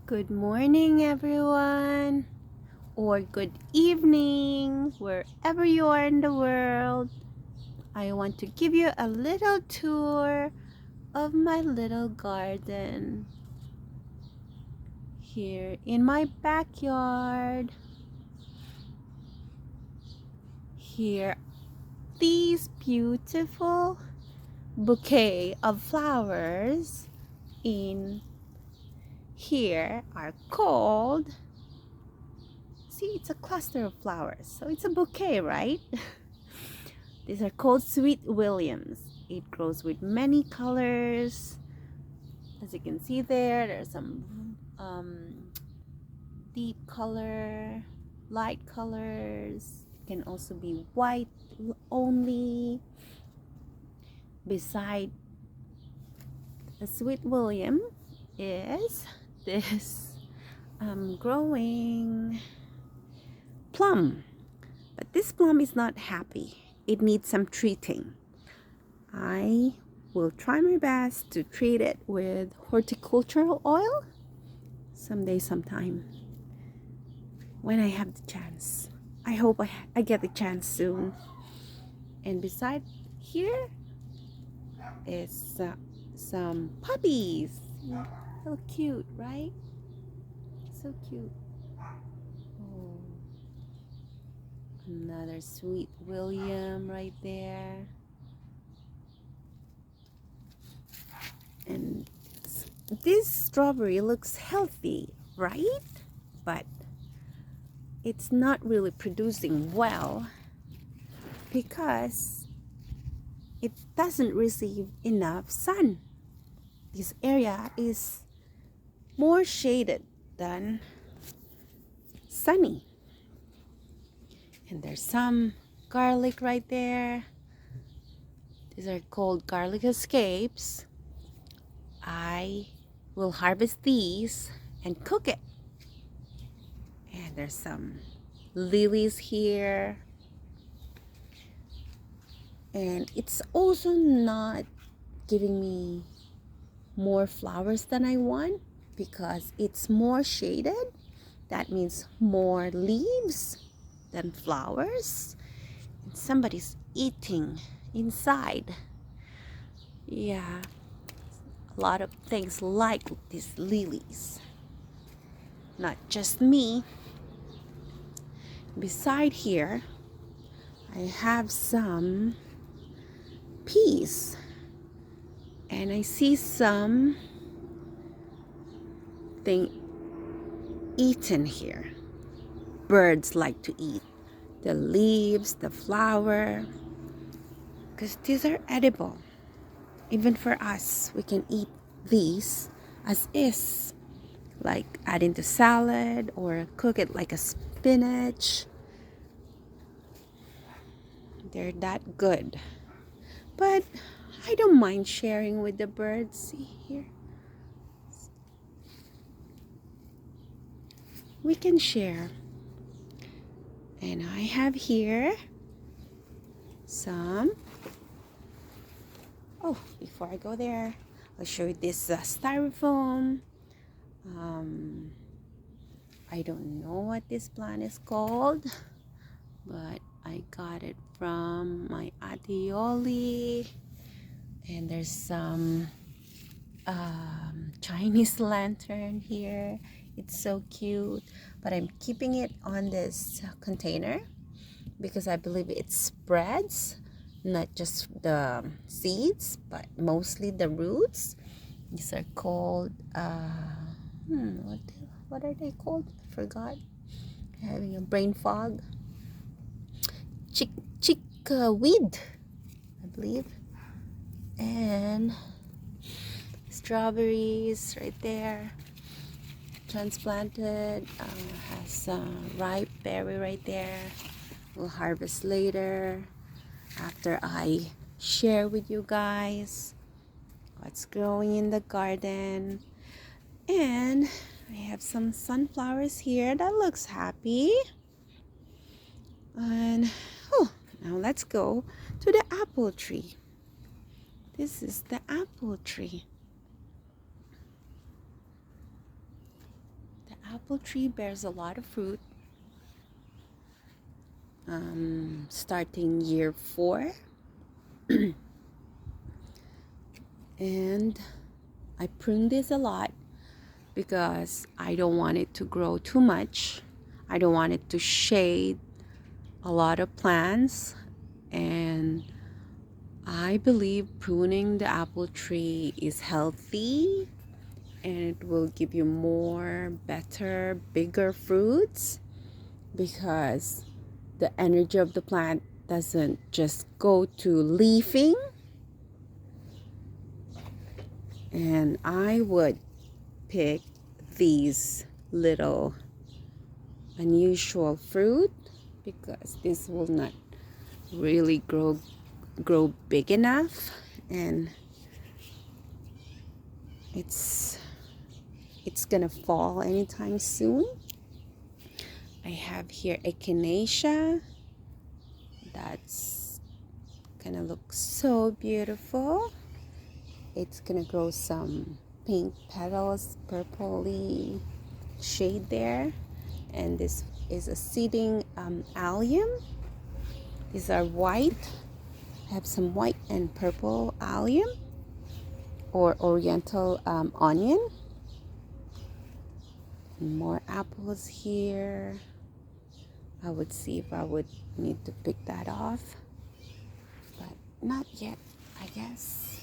Good morning, everyone, or good evening, wherever you are in the world. I want to give you a little tour of my little garden here in my backyard. Here, these beautiful bouquet of flowers in here are called, see, it's a cluster of flowers, so it's a bouquet, right? These are called Sweet Williams. It grows with many colors. As you can see there's some deep color, light colors. It can also be white only. Beside the Sweet William is this growing plum. But this plum is not happy. It needs some treating. I will try my best to treat it with horticultural oil someday, sometime, when I have the chance. I hope I get the chance soon. And beside here is some puppies. So cute, right? So cute. Oh, another Sweet William right there. And this strawberry looks healthy, right? But it's not really producing well because it doesn't receive enough sun. This area is more shaded than sunny. And there's some garlic right there. These are called garlic escapes. I will harvest these and cook it. And there's some lilies here. And it's also not giving me more flowers than I want because it's more shaded. That means more leaves than flowers. And somebody's eating inside. Yeah, a lot of things like these lilies. Not just me. Beside here, I have some peas. And I see some thing eaten here. Birds like to eat the leaves, the flower, because these are edible. Even for us, we can eat these as is, like add into salad or cook it like a spinach. They're that good. But I don't mind sharing with the birds. See here? We can share. And I have here some. Oh, before I go there, I'll show you this styrofoam. I don't know what this plant is called, but I got it from my Ate Yoli. And there's some Chinese lantern here. It's so cute, but I'm keeping it on this container because I believe it spreads, not just the seeds, but mostly the roots. These are called, what are they called? I forgot. Having a brain fog. Chickweed, I believe. And strawberries right there. Transplanted, has a ripe berry right there. We'll harvest later after I share with you guys what's growing in the garden. And I have some sunflowers here that looks happy. And now let's go to the apple tree. This is the apple tree. apple tree bears a lot of fruit. Starting year 4. And I prune this a lot because I don't want it to grow too much. I don't want it to shade a lot of plants. And I believe pruning the apple tree is healthy and it will give you more, better, bigger fruits because the energy of the plant doesn't just go to leafing. And I would pick these little unusual fruit because this will not really grow big enough, and it's gonna fall anytime soon. I have here echinacea that's gonna look so beautiful. It's gonna grow some pink petals, purpley shade there. And this is a seeding allium. These are white. I have some white and purple allium or oriental onion. More apples here. I would see if I would need to pick that off, but not yet, I guess.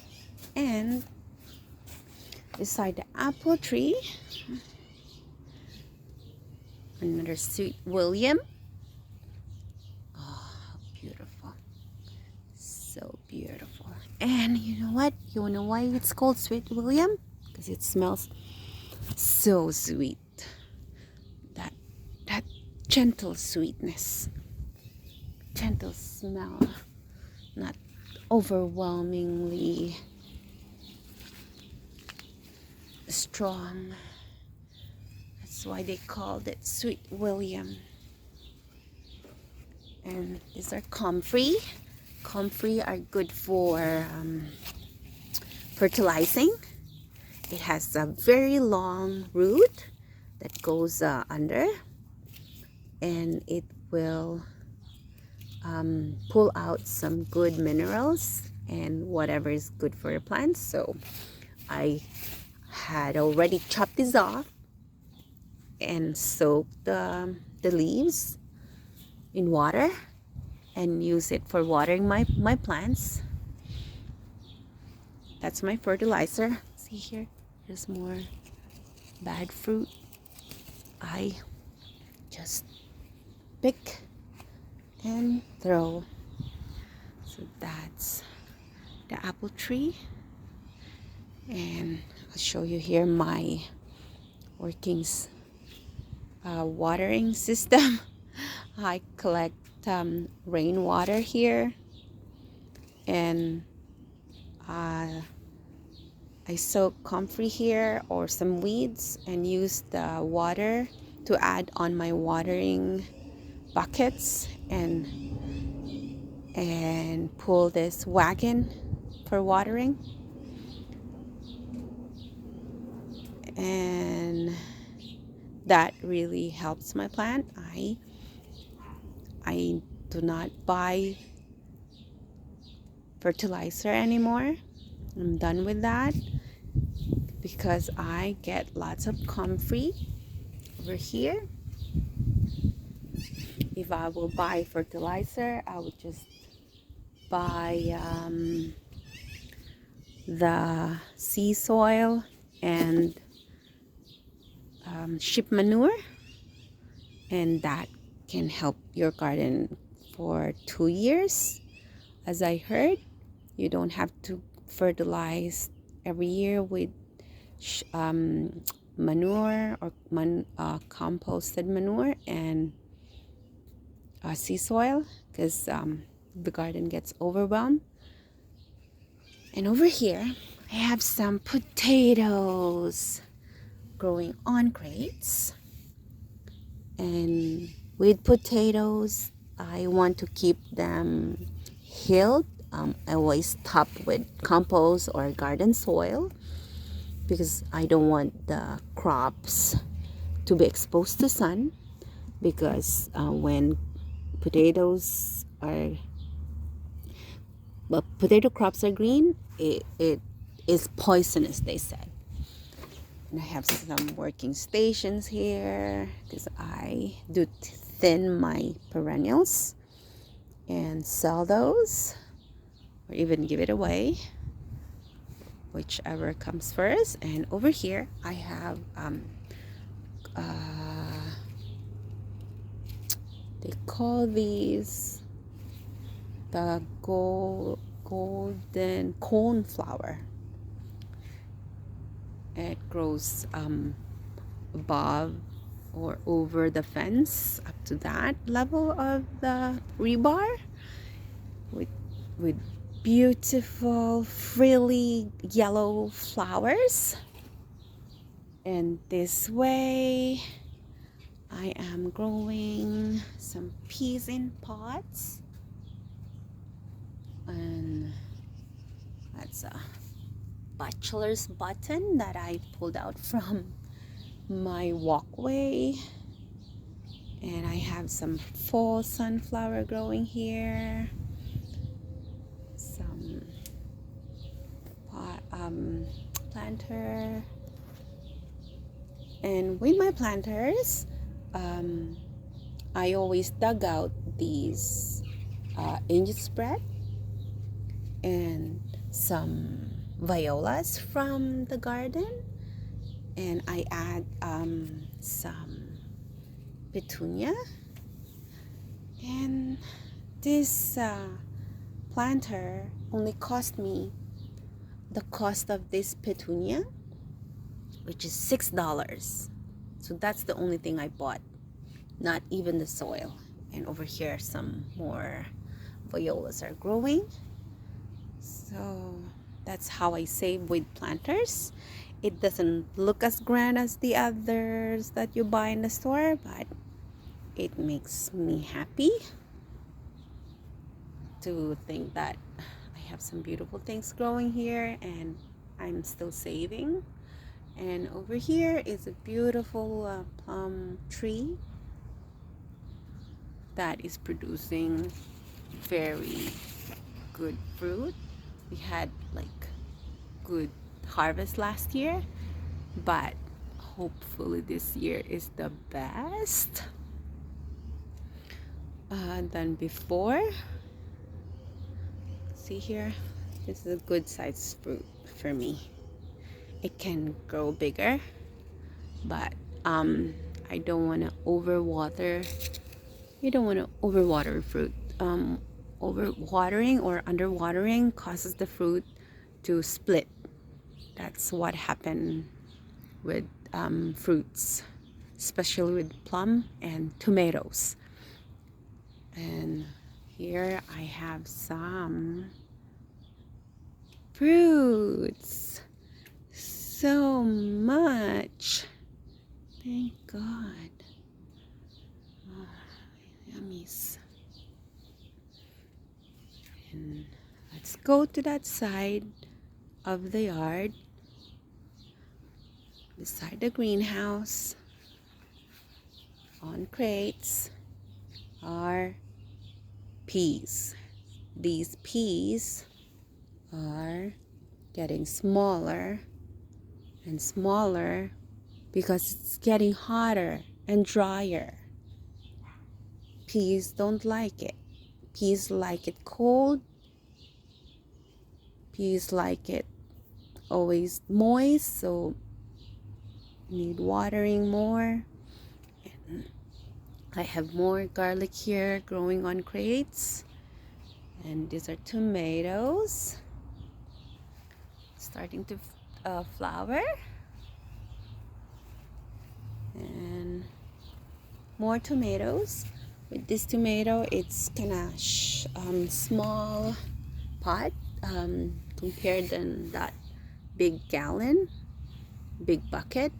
And beside the apple tree, another sweet William. Oh, how beautiful. So beautiful. And you know what? You know why it's called sweet William? Because it smells so sweet. That gentle sweetness. Gentle smell. Not overwhelmingly strong. That's why they called it sweet William. And these are comfrey. Comfrey are good for fertilizing. It has a very long root that goes under, and it will pull out some good minerals and whatever is good for your plants. So I had already chopped this off and soaked the leaves in water and use it for watering my plants. That's my fertilizer. See here, there's more bad fruit. I just pick and throw. So that's the apple tree, and I'll show you here my workings watering system. I collect rainwater here, and I soak comfrey here or some weeds and use the water to add on my watering buckets and pull this wagon for watering. And that really helps my plant. I do not buy fertilizer anymore. I'm done with that because I get lots of comfrey over here. If I will buy fertilizer, I would just buy the sea soil and sheep manure, and that can help your garden for 2 years. As I heard, you don't have to fertilize every year with manure or composted manure and sea soil, because the garden gets overwhelmed. And over here I have some potatoes growing on crates, and with potatoes I want to keep them healed. I always top with compost or garden soil because I don't want the crops to be exposed to sun, because when potatoes are potato crops are green, it is poisonous, they said. And I have some working stations here because I do thin my perennials and sell those, or even give it away, whichever comes first. And over here I have they call these the golden coneflower. It grows above or over the fence up to that level of the rebar, with beautiful frilly yellow flowers. And this way I am growing some peas in pots, and that's a bachelor's button that I pulled out from my walkway. And I have some fall sunflower growing here, some planter. And with my planters, I always dug out these angel spread and some violas from the garden, and I add some petunia. And this planter only cost me the cost of this petunia, which is $6. So that's the only thing I bought, not even the soil. And over here some more violas are growing. So that's how I save with planters. It doesn't look as grand as the others that you buy in the store, but it makes me happy to think that I have some beautiful things growing here and I'm still saving. And over here is a beautiful plum tree that is producing very good fruit. We had like good harvest last year, but hopefully this year is the best than before. See here, this is a good sized fruit for me. It can grow bigger, but I don't want to overwater. You don't want to overwater fruit. Overwatering or underwatering causes the fruit to split. That's what happened with fruits, especially with plum and tomatoes. And here I have some fruits. So much. Thank God. Yummies. And let's go to that side of the yard, beside the greenhouse. On crates are peas. These peas are getting smaller and smaller because it's getting hotter and drier. Peas don't like it. Peas like it cold. Peas like it always moist, so need watering more. And I have more garlic here growing on crates. And these are tomatoes starting to flower. And more tomatoes. With this tomato, it's kind of small pot compared to that big bucket.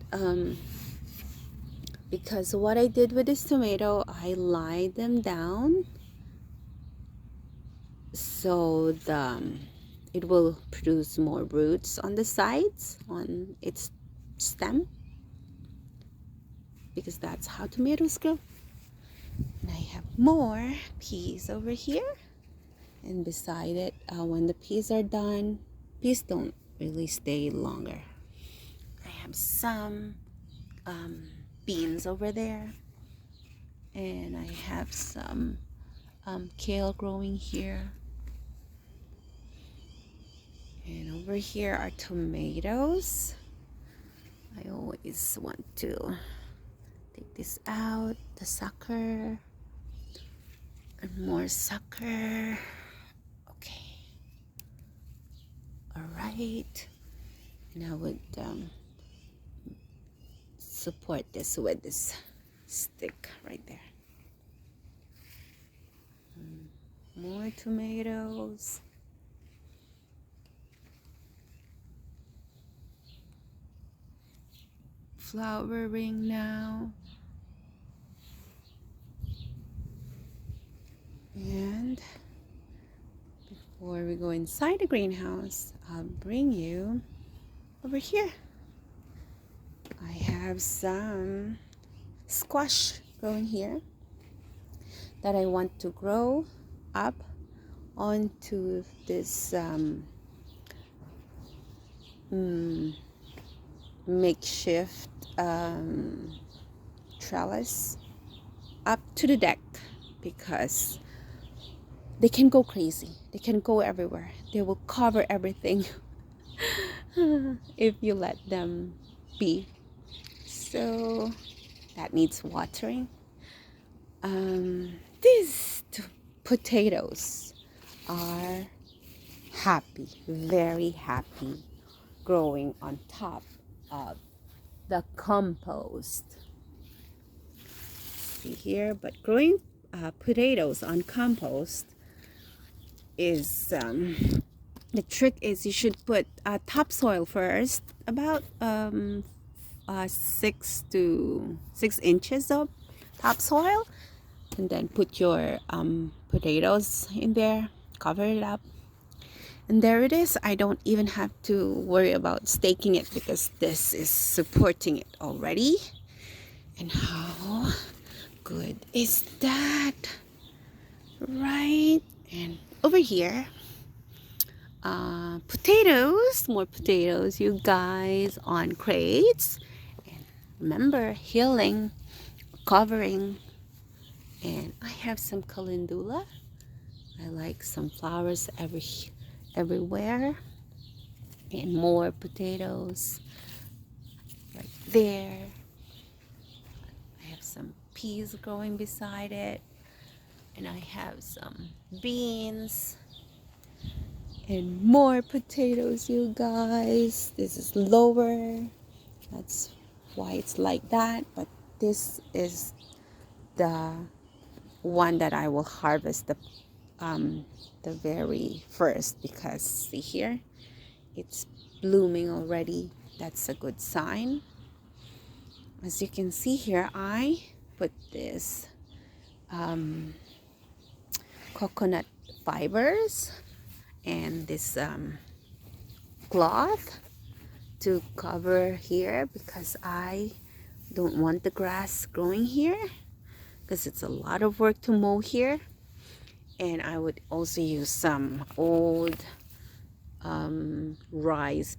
Because what I did with this tomato, I lined them down so it will produce more roots on the sides, on its stem. because that's how tomatoes grow. And I have more peas over here, and beside it, when the peas are done, peas don't really stay longer. I have some beans over there, and I have some kale growing here, and over here are tomatoes. I always want to take this out, the sucker, and more sucker. Okay, all right, and I would support this with this stick right there. More tomatoes. Flowering now. And before we go inside the greenhouse, I'll bring you over here. I have some squash growing here that I want to grow up onto this makeshift trellis up to the deck, because they can go crazy. They can go everywhere. They will cover everything if you let them be. So that needs watering. These potatoes are happy, very happy, growing on top of the compost. See here, but growing potatoes on compost is the trick is you should put topsoil first, about 6 inches of topsoil, and then put your potatoes in there, cover it up, and there it is. I don't even have to worry about staking it because this is supporting it already. And how good is that, right? And over here, potatoes, more potatoes, you guys, on crates. And remember, healing, covering. And I have some calendula. I like some flowers everywhere. And more potatoes right there. I have some peas growing beside it. And I have some beans. And more potatoes, you guys. This is lower. That's why it's like that. But this is the one that I will harvest the very first, because see here, it's blooming already. That's a good sign. As you can see here, I put this coconut fibers and this cloth to cover here, because I don't want the grass growing here, because it's a lot of work to mow here. And I would also use some old rice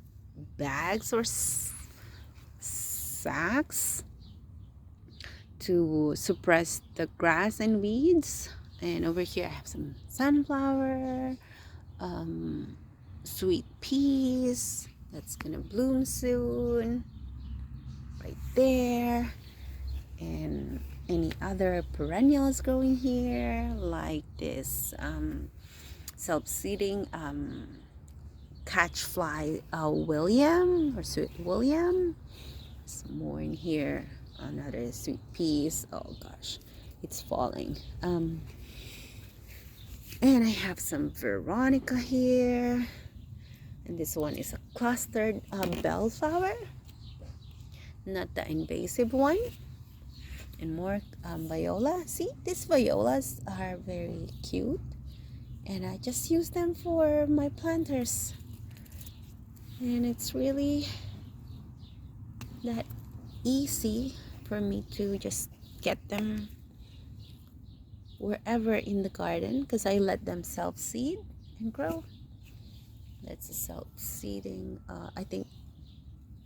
bags or sacks to suppress the grass and weeds. And over here I have some sunflower, sweet peas that's gonna bloom soon right there, and any other perennials growing here, like this self-seeding catch fly William, or sweet William. Some more in here, another sweet peas. Oh gosh, it's falling. And I have some Veronica here, and this one is a clustered bellflower, not the invasive one. And more viola. See, these violas are very cute, and I just use them for my planters, and it's really that easy for me to just get them wherever in the garden, because I let them self-seed and grow. That's a self-seeding, I think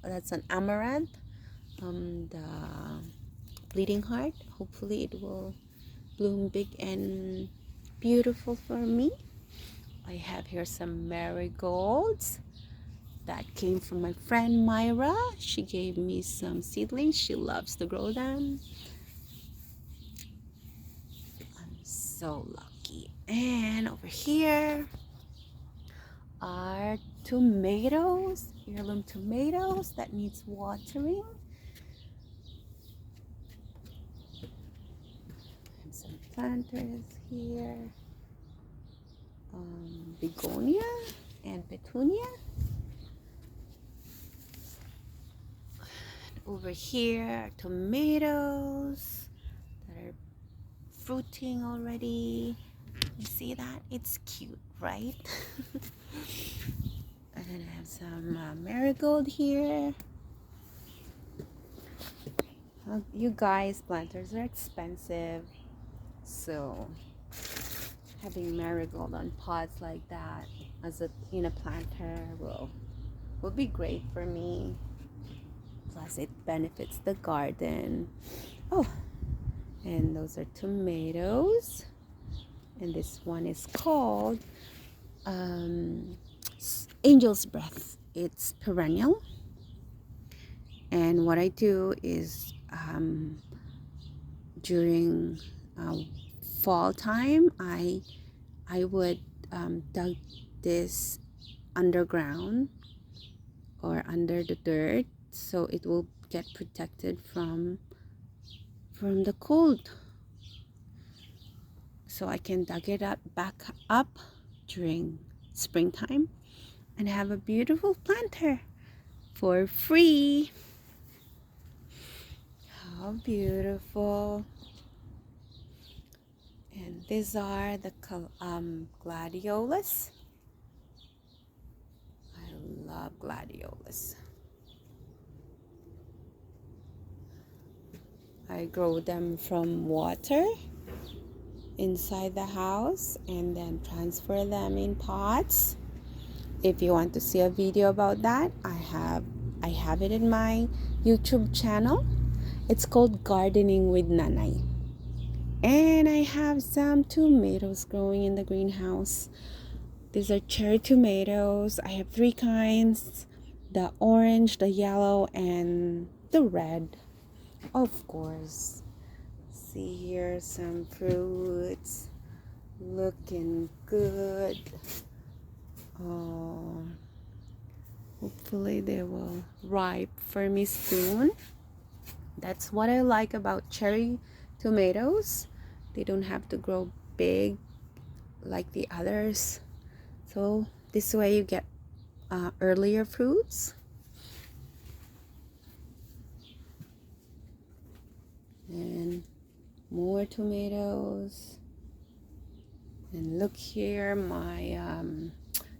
that's an amaranth, the bleeding heart. Hopefully it will bloom big and beautiful for me. I have here some marigolds that came from my friend Myra. She gave me some seedlings. She loves to grow them. I'm so lucky. And over here are tomatoes, heirloom tomatoes that needs watering. And some planters here. Begonia and petunia. And over here, tomatoes that are fruiting already. You see that? It's cute, right? And then I have some marigold here. You guys, planters are expensive, so having marigold on pots like that as in a planter will be great for me. Plus it benefits the garden. Oh, and those are tomatoes, and this one is called Angel's Breath. It's perennial, and what I do is during fall time, I would dug this underground or under the dirt, so it will get protected from the cold, so I can dug it back up during springtime and have a beautiful planter for free. How beautiful. And these are the gladiolus. I love gladiolus. I grow them from water inside the house and then transfer them in pots. If you want to see a video about that, I have it in my YouTube channel. It's called Gardening with Nanay. And I have some tomatoes growing in the greenhouse. These are cherry tomatoes. I have 3 kinds: the orange, the yellow, and the red. Of course. See here, some fruits looking good. Oh, hopefully they will ripe for me soon. That's what I like about cherry tomatoes. They don't have to grow big like the others, so this way you get earlier fruits. And more tomatoes. And look here, my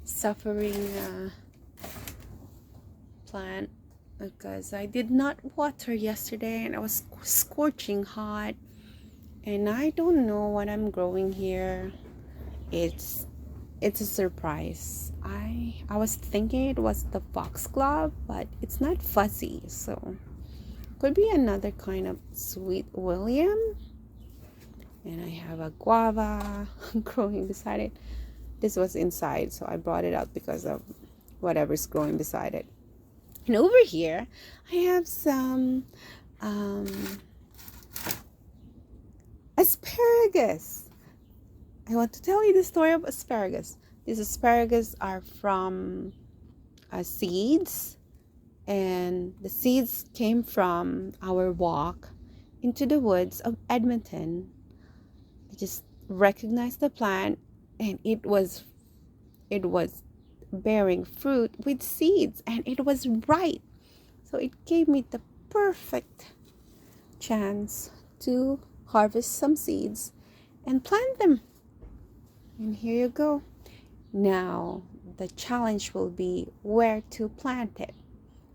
suffering plant, because I did not water yesterday and I was scorching hot, and I don't know what I'm growing here. It's a surprise. I was thinking it was the foxglove, but it's not fuzzy, so could be another kind of sweet William. And I have a guava growing beside it. This was inside, so I brought it out because of whatever's growing beside it. And over here I have some asparagus. I want to tell you the story of asparagus. These asparagus are from seeds, and the seeds came from our walk into the woods of Edmonton. I just recognized the plant, and it was bearing fruit with seeds, and it was right. So it gave me the perfect chance to harvest some seeds and plant them. And here you go. Now the challenge will be where to plant it,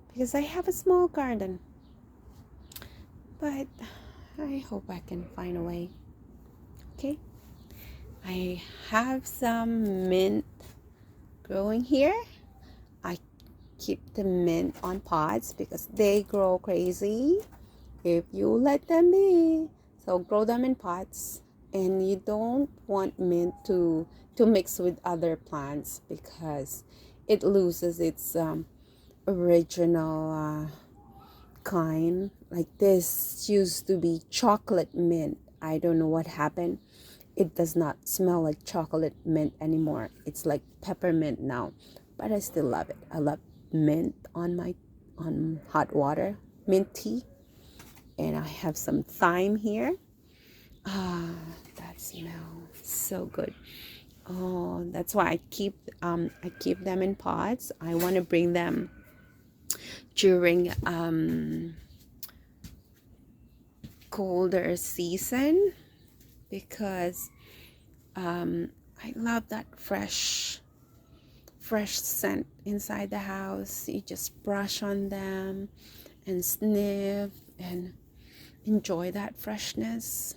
because I have a small garden. but I hope I can find a way. Okay, I have some mint growing here. I keep the mint on pots because they grow crazy if you let them be. So grow them in pots, and you don't want mint to mix with other plants because it loses its original kind. Like this used to be chocolate mint. I don't know what happened. It does not smell like chocolate mint anymore. It's like peppermint now, but I still love it. I love mint on hot water, mint tea. And I have some thyme here. Ah, that smells so good. Oh, that's why I keep them in pots. I want to bring them during colder season because I love that fresh scent inside the house. You just brush on them and sniff and enjoy that freshness.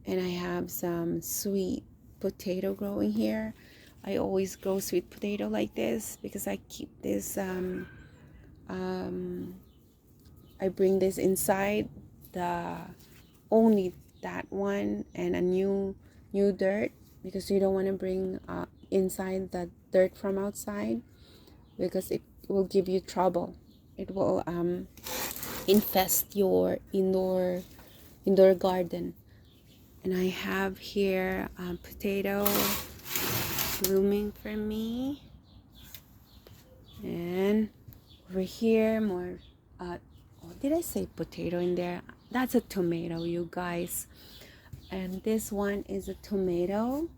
And I have some sweet potato growing here. I always grow sweet potato like this because I keep this I bring this inside the only that one and a new dirt because you don't want to bring inside the dirt from outside because it will give you trouble. It will infest your indoor garden. And I have here potato blooming for me, and over here more oh, did I say potato in there? That's a tomato, you guys. And this one is a tomato.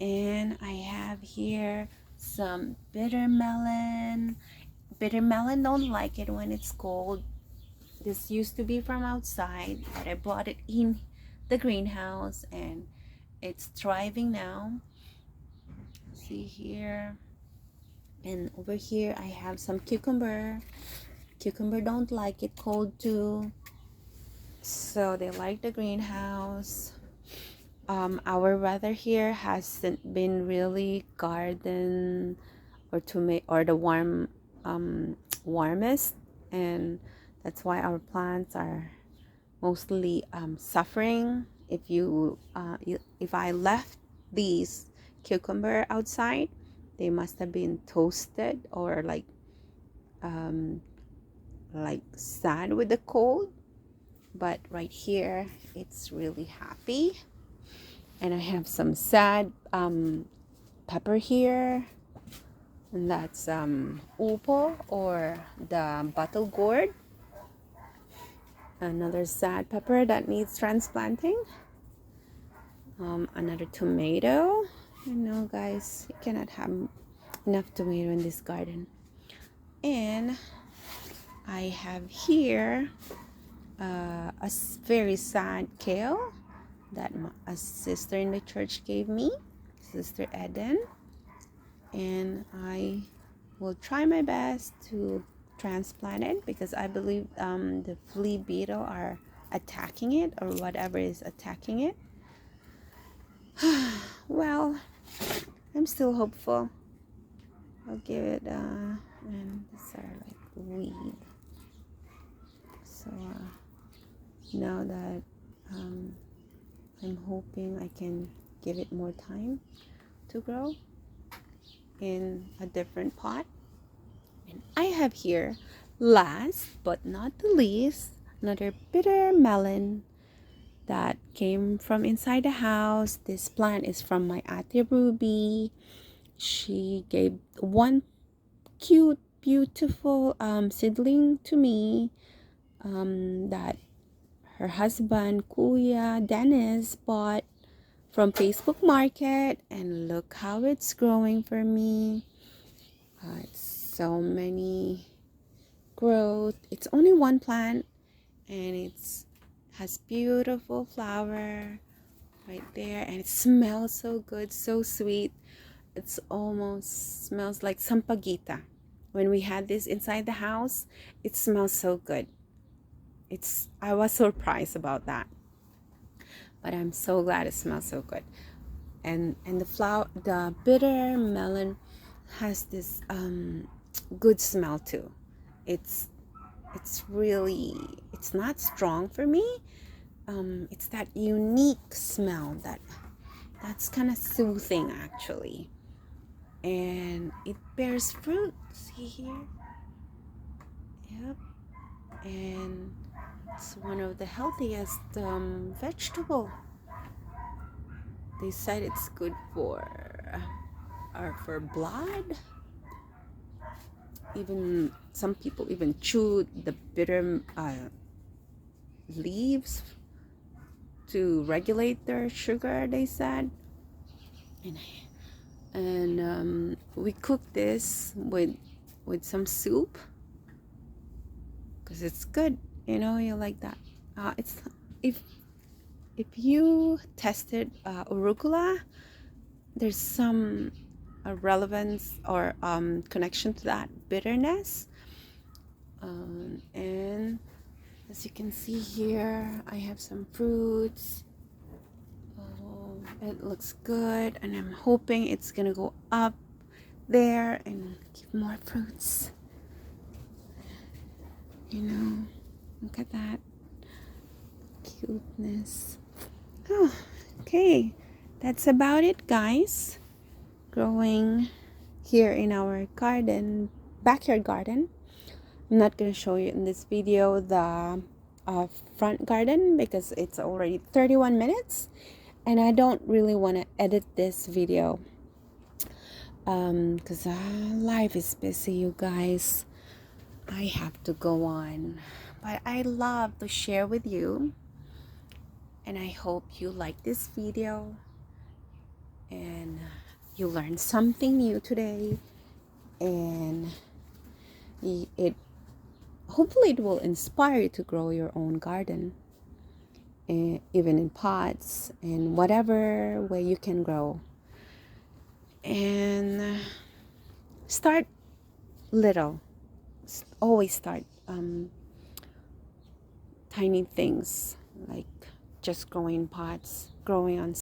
And I have here some bitter melon. Bitter melon don't like it when it's cold. This used to be from outside, but I brought it in the greenhouse and it's thriving now. See here. And over here I have some cucumber. Cucumber don't like it cold too, so they like the greenhouse. Our weather here hasn't been really garden or the warmest, and that's why our plants are mostly suffering. If I left these cucumber outside, they must have been toasted or like sad with the cold. But right here it's really happy. And I have some sad pepper here, and that's upo or the bottle gourd, another sad pepper that needs transplanting. Another tomato. You know, guys, you cannot have enough tomato in this garden. And I have here a very sad kale that a sister in the church gave me, Sister Eden, and I will try my best to transplant it because I believe the flea beetle are attacking it, or whatever is attacking it. Well, I'm still hopeful. I'll give it and these are like weed. So now that I'm hoping I can give it more time to grow in a different pot. And I have here, last but not the least, another bitter melon that came from inside the house. This plant is from my Ate Ruby. She gave one cute, beautiful seedling to me that her husband, Kuya Dennis, bought from Facebook Market, and look how it's growing for me. It's so many growth. It's only one plant, and it's has beautiful flower right there, and it smells so good, so sweet. It's almost smells like sampaguita. when we had this inside the house, it smells so good. I was surprised about that, but I'm so glad it smells so good. And the bitter melon has this good smell too. It's really, it's not strong for me. It's that unique smell that's kind of soothing actually. And it bears fruit. See here? Yep. And it's one of the healthiest vegetable. They said it's good for blood. Even some people even chew the bitter leaves to regulate their sugar, they said. And we cook this with some soup because it's good, you know. You like that. It's if you tested arugula, there's some relevance or connection to that bitterness. And as you can see here, I have some fruits. It looks good, and I'm hoping it's gonna go up there and give more fruits. You know, look at that cuteness. Oh, okay, that's about it, guys. Growing here in our garden, backyard garden. I'm not gonna show you in this video the front garden because it's already 31 minutes. And I don't really want to edit this video because life is busy, you guys. I have to go on. But I love to share with you. And I hope you like this video. And you learned something new today. And hopefully it will inspire you to grow your own garden. Even in pots and whatever way you can grow, and start little. Always start tiny things, like just growing pots, growing on